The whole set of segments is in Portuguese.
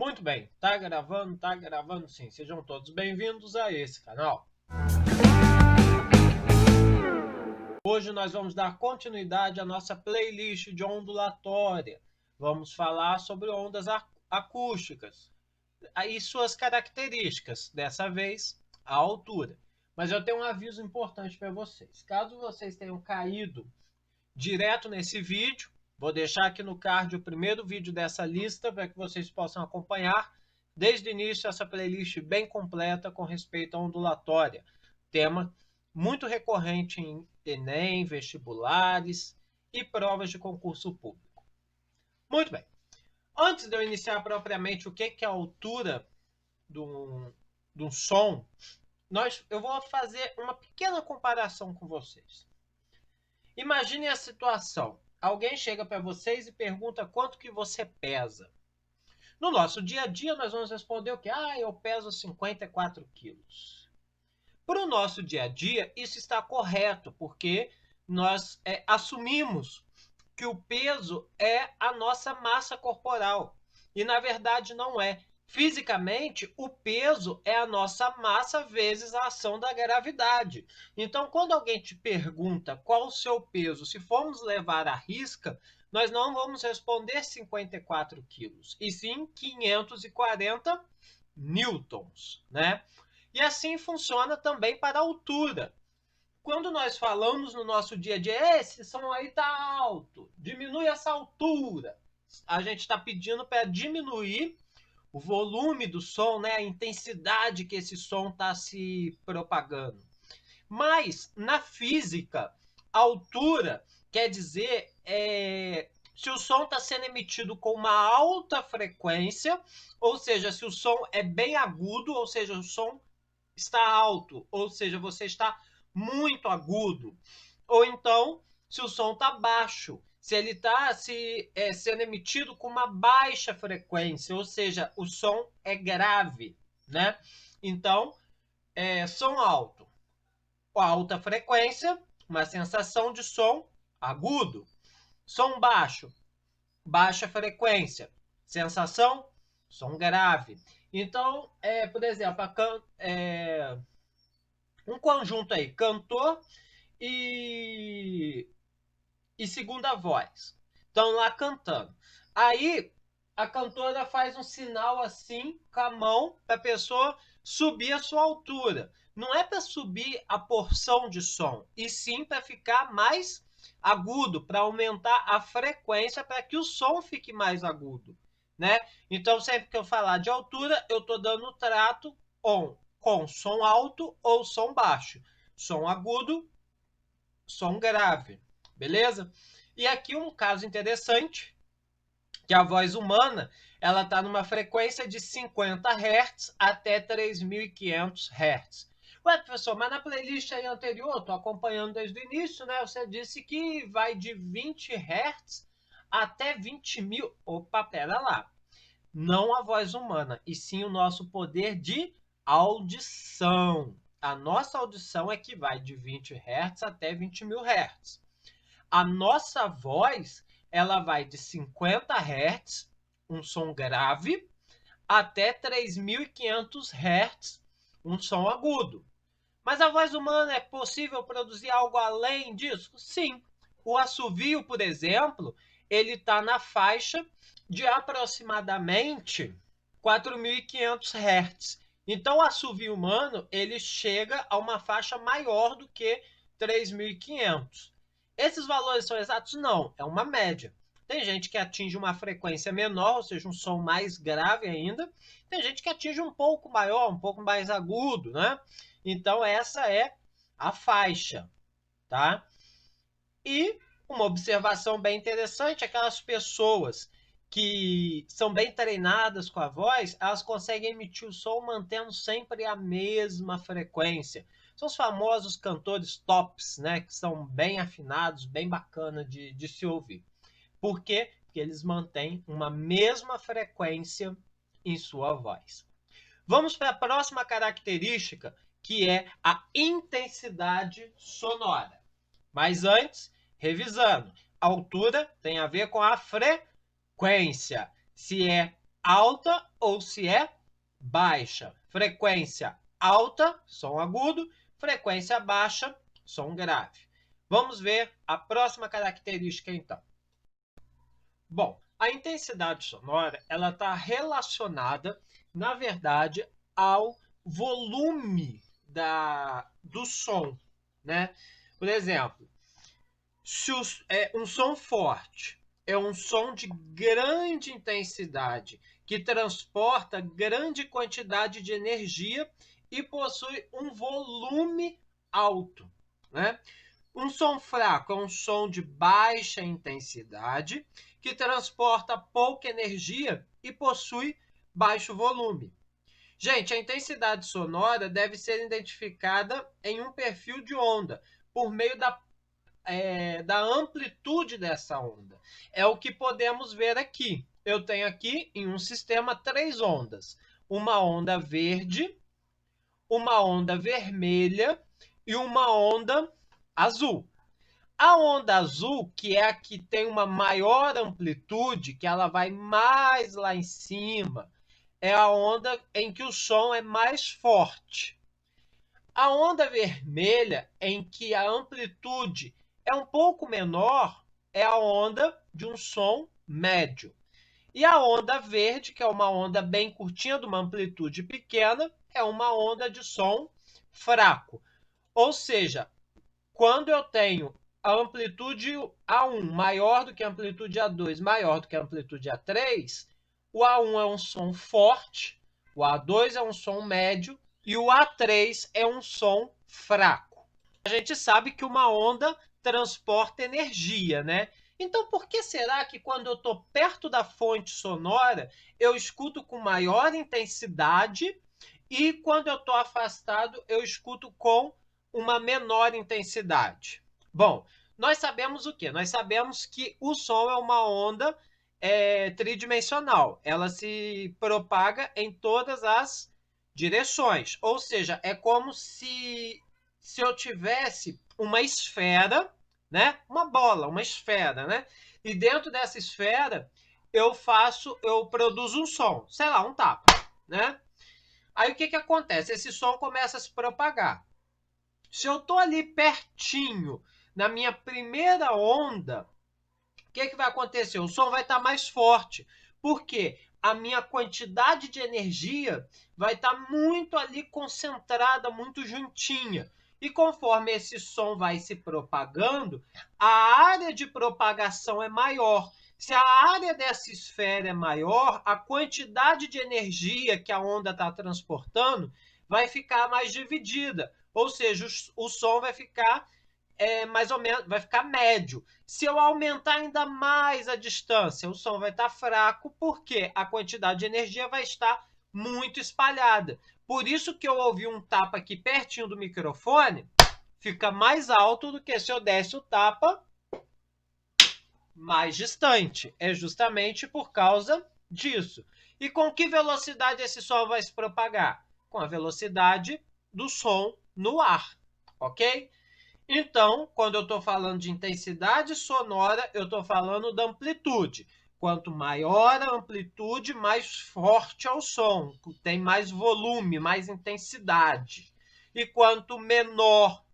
Muito bem, tá gravando sim. Sejam todos bem-vindos a esse canal. Hoje nós vamos dar continuidade à nossa playlist de ondulatória. Vamos falar sobre ondas acústicas e suas características, dessa vez a altura. Mas eu tenho um aviso importante para vocês. Caso vocês tenham caído direto nesse vídeo, vou deixar aqui no card o primeiro vídeo dessa lista para que vocês possam acompanhar desde o início essa playlist bem completa com respeito à ondulatória. Tema muito recorrente em Enem, vestibulares e provas de concurso público. Muito bem. Antes de eu iniciar propriamente o que é a altura de um som, eu vou fazer uma pequena comparação com vocês. Imagine a situação. Alguém chega para vocês e pergunta quanto que você pesa. No nosso dia a dia, nós vamos responder o quê? Eu peso 54 quilos. Para o nosso dia a dia, isso está correto, porque nós assumimos que o peso é a nossa massa corporal. E, na verdade, não é. Fisicamente, o peso é a nossa massa vezes a ação da gravidade. Então, quando alguém te pergunta qual o seu peso, se formos levar à risca, nós não vamos responder 54 quilos, e sim 540 newtons, né? E assim funciona também para a altura. Quando nós falamos no nosso dia a dia, esse som aí tá alto, diminui essa altura, a gente está pedindo para diminuir o volume do som, né, a intensidade que esse som está se propagando. Mas, na física, a altura quer dizer se o som está sendo emitido com uma alta frequência, ou seja, se o som é bem agudo, ou seja, o som está alto, ou seja, você está muito agudo. Ou então, se o som está baixo, se ele está sendo emitido com uma baixa frequência, ou seja, o som é grave, né? Então, som alto, alta frequência, uma sensação de som agudo. Som baixo, baixa frequência, sensação, som grave. Então, por exemplo, um conjunto aí, cantor e segunda voz. Estão lá cantando. Aí a cantora faz um sinal assim com a mão para a pessoa subir a sua altura. Não é para subir a porção de som, e sim para ficar mais agudo, para aumentar a frequência para que o som fique mais agudo, né? Então, sempre que eu falar de altura, eu estou dando trato com som alto ou som baixo, som agudo, som grave, beleza? E aqui um caso interessante, que a voz humana ela está numa frequência de 50 Hz até 3.500 Hz. Ué, professor, mas na playlist aí anterior, estou acompanhando desde o início, né? Você disse que vai de 20 Hz até 20.000. Opa, pera lá. Não a voz humana, e sim o nosso poder de audição. A nossa audição é que vai de 20 Hz até 20.000 Hz. A nossa voz, ela vai de 50 Hz, um som grave, até 3.500 Hz, um som agudo. Mas a voz humana, é possível produzir algo além disso? Sim. O assovio, por exemplo, ele está na faixa de aproximadamente 4.500 Hz. Então, o assovio humano ele chega a uma faixa maior do que 3.500. Esses valores são exatos? Não, é uma média. Tem gente que atinge uma frequência menor, ou seja, um som mais grave ainda. Tem gente que atinge um pouco maior, um pouco mais agudo, né? Então, essa é a faixa, tá? E uma observação bem interessante, aquelas pessoas que são bem treinadas com a voz, elas conseguem emitir o som mantendo sempre a mesma frequência. São os famosos cantores tops, né? Que são bem afinados, bem bacana de se ouvir. Por quê? Porque eles mantêm uma mesma frequência em sua voz. Vamos para a próxima característica, que é a intensidade sonora. Mas antes, revisando, a altura tem a ver com a frequência. Se é alta ou se é baixa. Frequência alta, som agudo. Frequência baixa, som grave. Vamos ver a próxima característica, então. Bom, a intensidade sonora ela está relacionada, na verdade, ao volume do som, né? Por exemplo, se um som forte é um som de grande intensidade que transporta grande quantidade de energia e possui um volume alto, né? Um som fraco é um som de baixa intensidade que transporta pouca energia e possui baixo volume. Gente, a intensidade sonora deve ser identificada em um perfil de onda por meio da amplitude dessa onda. É o que podemos ver aqui. Eu tenho aqui em um sistema 3 ondas. Uma onda verde, uma onda vermelha e uma onda azul. A onda azul, que é a que tem uma maior amplitude, que ela vai mais lá em cima, é a onda em que o som é mais forte. A onda vermelha, em que a amplitude é um pouco menor, é a onda de um som médio. E a onda verde, que é uma onda bem curtinha, de uma amplitude pequena, é uma onda de som fraco. Ou seja, quando eu tenho a amplitude A1 maior do que a amplitude A2, maior do que a amplitude A3, o A1 é um som forte, o A2 é um som médio e o A3 é um som fraco. A gente sabe que uma onda transporta energia, né? Então, por que será que quando eu estou perto da fonte sonora, eu escuto com maior intensidade e quando eu estou afastado, eu escuto com uma menor intensidade? Bom, nós sabemos o quê? Nós sabemos que o som é uma onda tridimensional. Ela se propaga em todas as direções. Ou seja, é como se eu tivesse uma esfera, né? Uma bola, uma esfera, né? E dentro dessa esfera eu produzo um som, sei lá, um tapa, né? Aí o que acontece? Esse som começa a se propagar. Se eu estou ali pertinho, na minha primeira onda, o que vai acontecer? O som vai estar mais forte. Por quê? A minha quantidade de energia vai estar muito ali concentrada, muito juntinha. E conforme esse som vai se propagando, a área de propagação é maior. Se a área dessa esfera é maior, a quantidade de energia que a onda está transportando vai ficar mais dividida. Ou seja, o som vai ficar mais ou menos, vai ficar médio. Se eu aumentar ainda mais a distância, o som vai estar fraco, porque a quantidade de energia vai estar muito espalhada. Por isso que eu ouvi um tapa aqui pertinho do microfone, fica mais alto do que se eu desse o tapa mais distante. É justamente por causa disso. E com que velocidade esse som vai se propagar? Com a velocidade do som no ar, ok? Então, quando eu estou falando de intensidade sonora, eu estou falando da amplitude. Quanto maior a amplitude, mais forte é o som, tem mais volume, mais intensidade. E quanto menor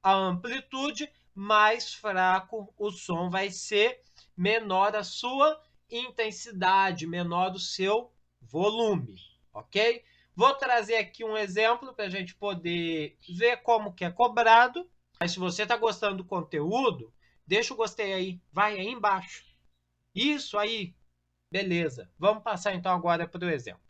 a amplitude, mais fraco o som vai ser, menor a sua intensidade, menor o seu volume, ok? Vou trazer aqui um exemplo para a gente poder ver como que é cobrado. Mas se você está gostando do conteúdo, deixa o gostei aí, vai aí embaixo. Isso aí, beleza. Vamos passar então agora para o exemplo.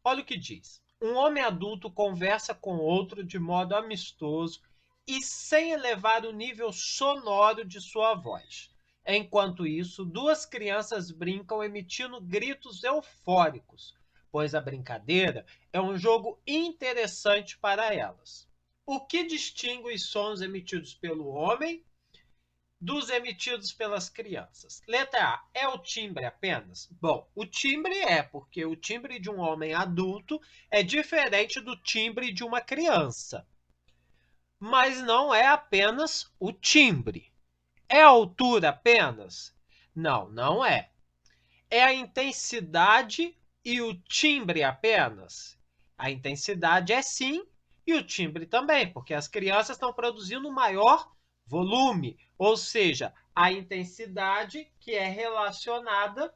Olha o que diz. Um homem adulto conversa com outro de modo amistoso e sem elevar o nível sonoro de sua voz. Enquanto isso, duas crianças brincam emitindo gritos eufóricos, pois a brincadeira é um jogo interessante para elas. O que distingue os sons emitidos pelo homem dos emitidos pelas crianças? Letra A, é o timbre apenas? Bom, o timbre porque o timbre de um homem adulto é diferente do timbre de uma criança. Mas não é apenas o timbre. É a altura apenas? Não, não é. É a intensidade e o timbre apenas? A intensidade é sim, e o timbre também, porque as crianças estão produzindo maior volume, ou seja, a intensidade que é relacionada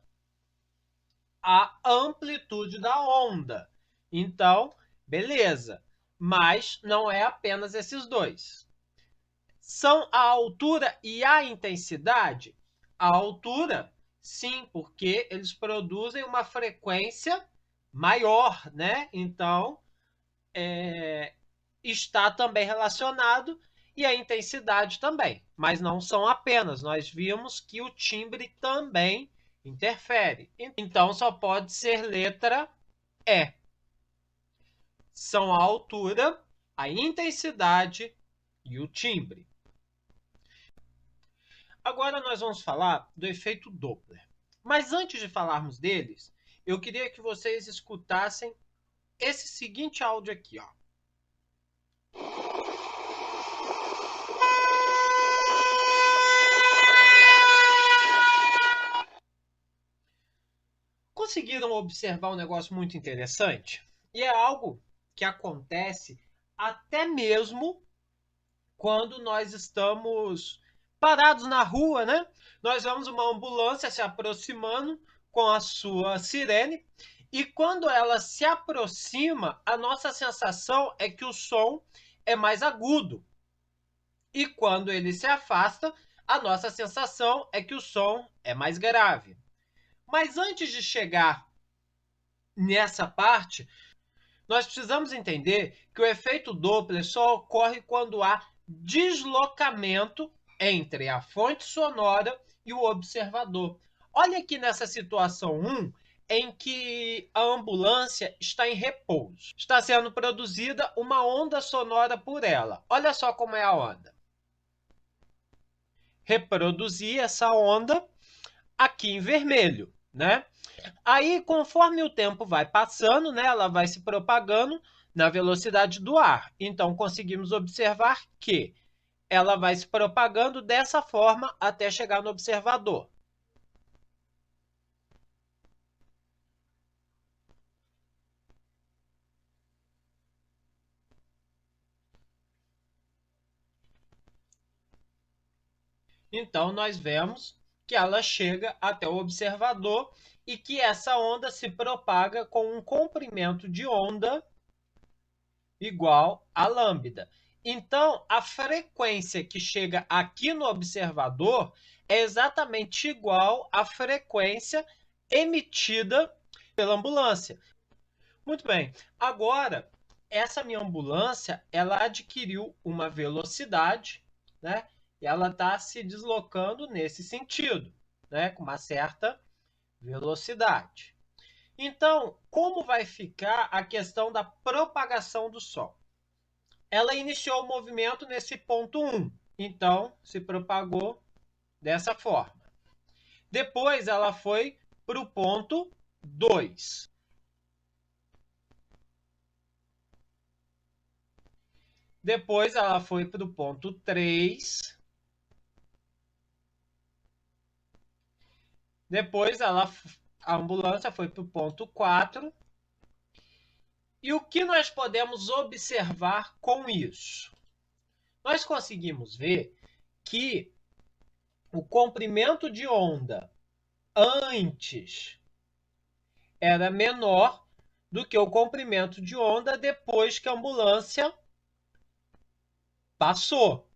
à amplitude da onda. Então, beleza, mas não é apenas esses dois. São a altura e a intensidade? A altura, sim, porque eles produzem uma frequência maior, né? Então, está também relacionado e a intensidade também, mas não são apenas. Nós vimos que o timbre também interfere. Então, só pode ser letra E. São a altura, a intensidade e o timbre. Agora nós vamos falar do efeito Doppler. Mas antes de falarmos deles, eu queria que vocês escutassem esse seguinte áudio aqui, ó. Conseguiram observar um negócio muito interessante? E é algo que acontece até mesmo quando nós estamos parados na rua, né? Nós vemos uma ambulância se aproximando com a sua sirene e quando ela se aproxima, a nossa sensação é que o som é mais agudo. E quando ele se afasta, a nossa sensação é que o som é mais grave. Mas antes de chegar nessa parte, nós precisamos entender que o efeito Doppler só ocorre quando há deslocamento entre a fonte sonora e o observador. Olha aqui nessa situação 1, em que a ambulância está em repouso. Está sendo produzida uma onda sonora por ela. Olha só como é a onda. Reproduzir essa onda aqui em vermelho, né? Aí, conforme o tempo vai passando, né, ela vai se propagando na velocidade do ar. Então, conseguimos observar que ela vai se propagando dessa forma até chegar no observador. Então, nós vemos que ela chega até o observador e que essa onda se propaga com um comprimento de onda igual a lambda. Então, a frequência que chega aqui no observador é exatamente igual à frequência emitida pela ambulância. Muito bem. Agora, essa minha ambulância, ela adquiriu uma velocidade, né? E ela está se deslocando nesse sentido, né? Com uma certa velocidade. Então, como vai ficar a questão da propagação do som? Ela iniciou o movimento nesse ponto 1, então se propagou dessa forma. Depois ela foi para o ponto 2. Depois ela foi para o ponto 3. Depois a ambulância foi para o ponto 4. E o que nós podemos observar com isso? Nós conseguimos ver que o comprimento de onda antes era menor do que o comprimento de onda depois que a ambulância passou,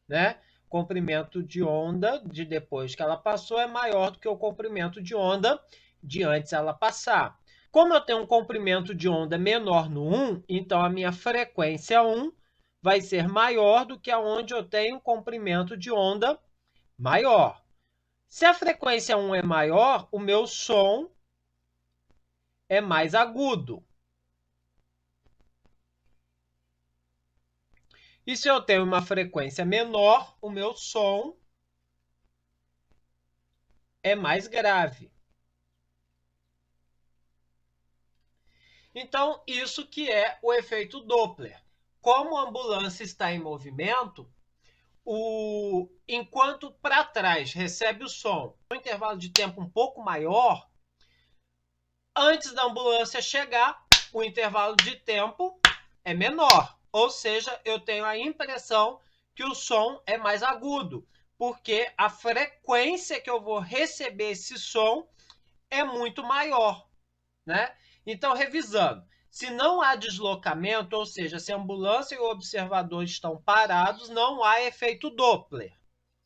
né? O comprimento de onda de depois que ela passou é maior do que o comprimento de onda de antes ela passar. Como eu tenho um comprimento de onda menor no 1, então a minha frequência 1 vai ser maior do que aonde eu tenho um comprimento de onda maior. Se a frequência 1 é maior, o meu som é mais agudo. E se eu tenho uma frequência menor, o meu som é mais grave. Então, isso que é o efeito Doppler. Como a ambulância está em movimento, enquanto para trás recebe o som um intervalo de tempo um pouco maior, antes da ambulância chegar, o intervalo de tempo é menor. Ou seja, eu tenho a impressão que o som é mais agudo, porque a frequência que eu vou receber esse som é muito maior, né? Então, revisando, se não há deslocamento, ou seja, se a ambulância e o observador estão parados, não há efeito Doppler,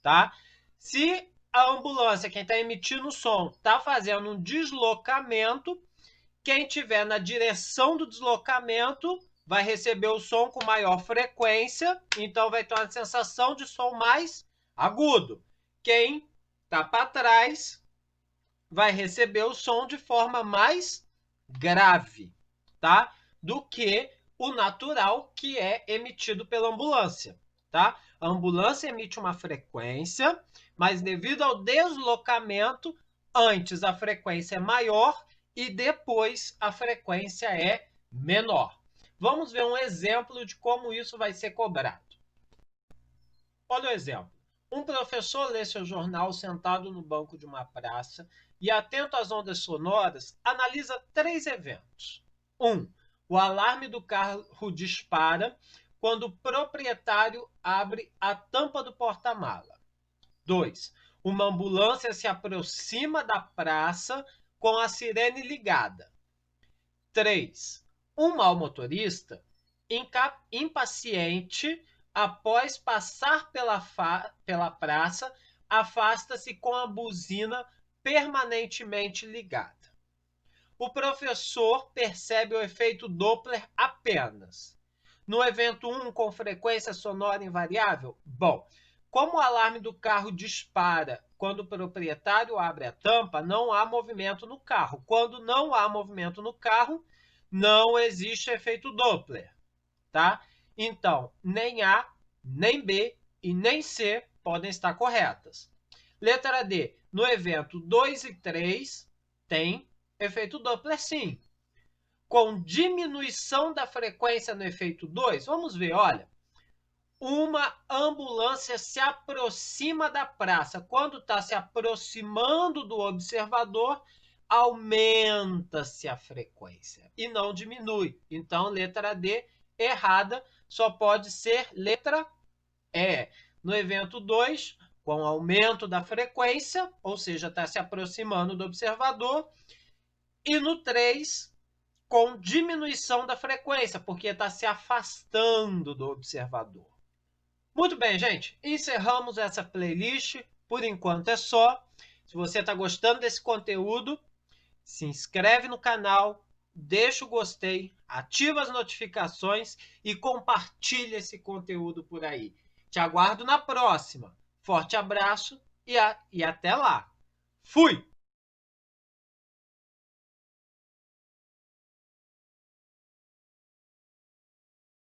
tá? Se a ambulância, quem está emitindo o som, está fazendo um deslocamento, quem estiver na direção do deslocamento vai receber o som com maior frequência, então vai ter uma sensação de som mais agudo. Quem está para trás vai receber o som de forma mais grave, tá? Do que o natural que é emitido pela ambulância, tá? A ambulância emite uma frequência, mas devido ao deslocamento, antes a frequência é maior e depois a frequência é menor. Vamos ver um exemplo de como isso vai ser cobrado. Olha o exemplo. Um professor lê seu jornal sentado no banco de uma praça e, atento às ondas sonoras, analisa 3 eventos. 1. O alarme do carro dispara quando o proprietário abre a tampa do porta-mala. 2. Uma ambulância se aproxima da praça com a sirene ligada. 3. Um mau motorista, impaciente, após passar pela praça, afasta-se com a buzina permanentemente ligada. O professor percebe o efeito Doppler apenas. No evento 1, com frequência sonora invariável? Bom, como o alarme do carro dispara quando o proprietário abre a tampa, não há movimento no carro. Quando não há movimento no carro, não existe efeito Doppler, tá? Então, nem A, nem B e nem C podem estar corretas. Letra D. No evento 2 e 3, tem efeito Doppler sim. Com diminuição da frequência no efeito 2, vamos ver, olha. Uma ambulância se aproxima da praça. Quando está se aproximando do observador, aumenta-se a frequência e não diminui. Então, letra D, errada, só pode ser letra E. No evento 2, com aumento da frequência, ou seja, está se aproximando do observador. E no 3, com diminuição da frequência, porque está se afastando do observador. Muito bem, gente. Encerramos essa playlist. Por enquanto é só. Se você está gostando desse conteúdo, se inscreve no canal, deixa o gostei, ativa as notificações e compartilha esse conteúdo por aí. Te aguardo na próxima. Forte abraço e até lá. Fui!